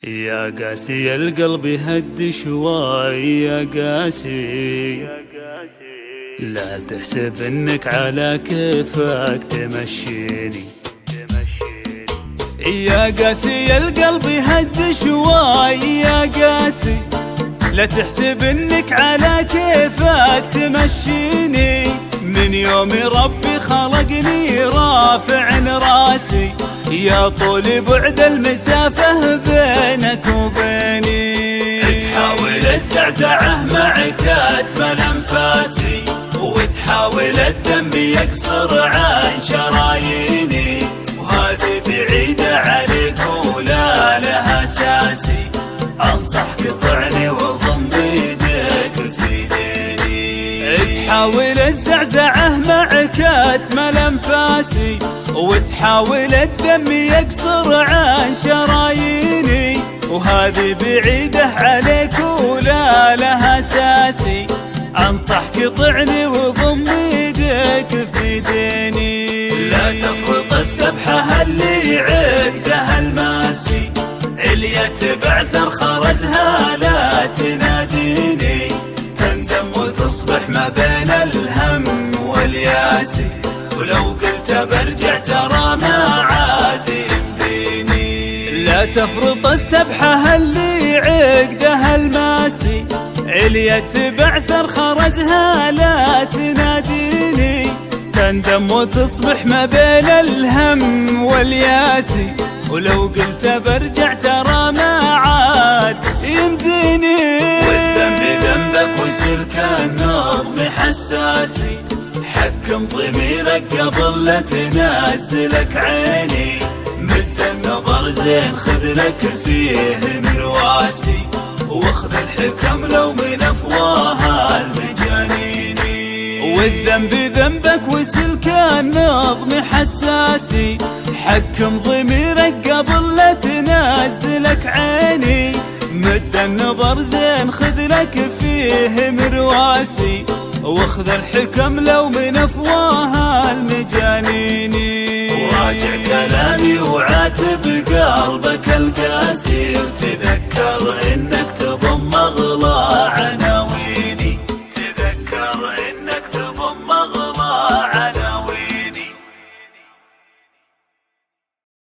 يا قاسي القلب هد شوي يا قاسي، لا تحسب انك على كيفك تمشيني. يا قاسي القلب هد شوي يا قاسي، لا تحسب انك على كيفك تمشيني. من يوم ربي خلقني رافع راسي، يا طول بعد المسافة بينك وبيني. تحاول الزعزعة معك أتمل أنفاسي، وتحاول الدم يقصر عن شراييني. وهذه بعيدة عليك ولا لها أساسي، أنصحك طعني وضم بيدك في ديني. تحاول الزعزعة معك أتمل أنفاسي، وتحاول الدم يقصر عن شراييني. وهذه بعيدة عليك ولا لها أساسي، أنصحك طعني وضم يدك في ديني. لا تفرط السبحة اللي عقدها الماسي، اللي بعثر خرزها لا تناديني. تندم وتصبح ما بين الهم والياسي، ولو قلت برجع ترى ما عاد يمديني. لا تفرط السبحة اللي عقدها الماسي، علية بعثر خرزها لا تناديني. تندم وتصبح ما بين الهم والياسي، ولو قلت برجع ترى ما عاد يمديني. والذنب ذنبك وسلك النظم حساسي، حكم ضميرك قبل لا تنزلك عيني. مد النظر زين خذ لك فيه مرواسي، واخذ الحكم لو من افواه المجانيني. والذنب ذنبك وسلك النظم حساسي، حكم ضميرك قبل لا تنزلك عيني. مد النظر زين خذ لك فيه مرواسي، واخذ الحكم لو من افواه المجانيني. وراجع كلامي وعاتب قلبك القاسي، وتذكر